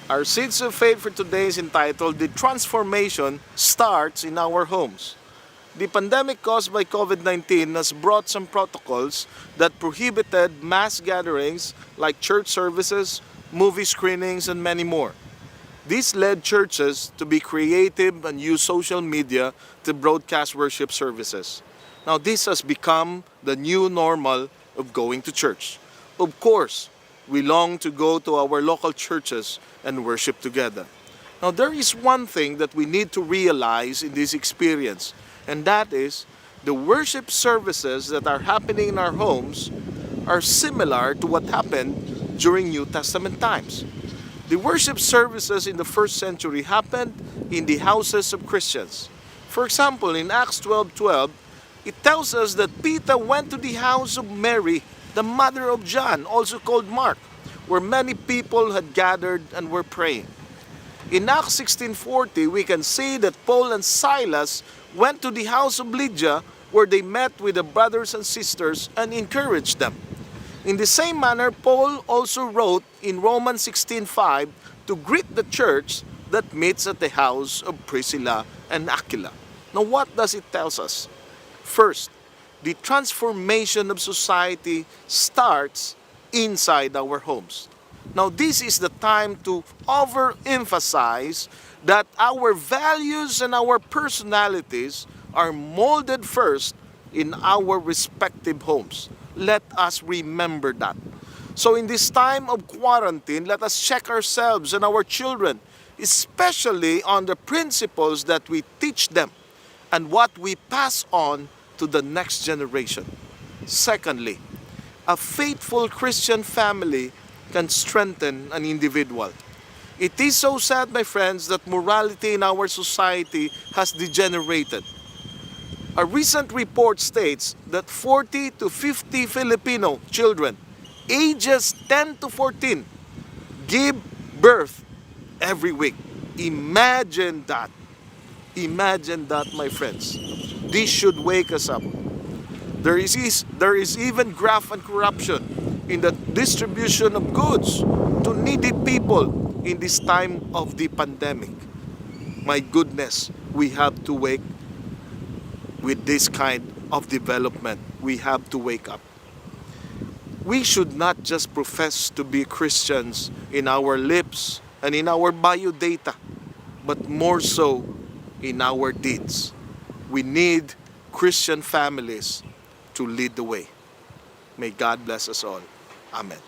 Our Seeds of Faith for today is entitled, The Transformation Starts in Our Homes. The pandemic caused by COVID-19 has brought some protocols that prohibited mass gatherings like church services, movie screenings, and many more. This led churches to be creative and use social media to broadcast worship services. Now this has become the new normal of going to church. Of course, we long to go to our local churches and worship together. Now there is one thing that we need to realize in this experience, and that is the worship services that are happening in our homes are similar to what happened during New Testament times. The worship services in the first century happened in the houses of Christians. For example, in Acts 12:12, it tells us that Peter went to the house of Mary, the mother of John, also called Mark, where many people had gathered and were praying. In Acts 16:40, we can see that Paul and Silas went to the house of Lydia, where they met with the brothers and sisters and encouraged them. In the same manner, Paul also wrote in Romans 16:5 to greet the church that meets at the house of Priscilla and Aquila. Now what does it tell us? First, the transformation of society starts inside our homes. Now this is the time to overemphasize that our values and our personalities are molded first in our respective homes. Let us remember that. So in this time of quarantine, let us check ourselves and our children, especially on the principles that we teach them and what we pass on to the next generation. Secondly, a faithful Christian family can strengthen an individual. It is so sad, my friends, that morality in our society has degenerated. A recent report states that 40 to 50 Filipino children, ages 10 to 14, give birth every week. Imagine that. Imagine that, my friends. This should wake us up. There is even graft and corruption in the distribution of goods to needy people in this time of the pandemic. My goodness, we have to wake with this kind of development. We have to wake up. We should not just profess to be Christians in our lips and in our biodata, but more so in our deeds. We need Christian families to lead the way. May God bless us all. Amen.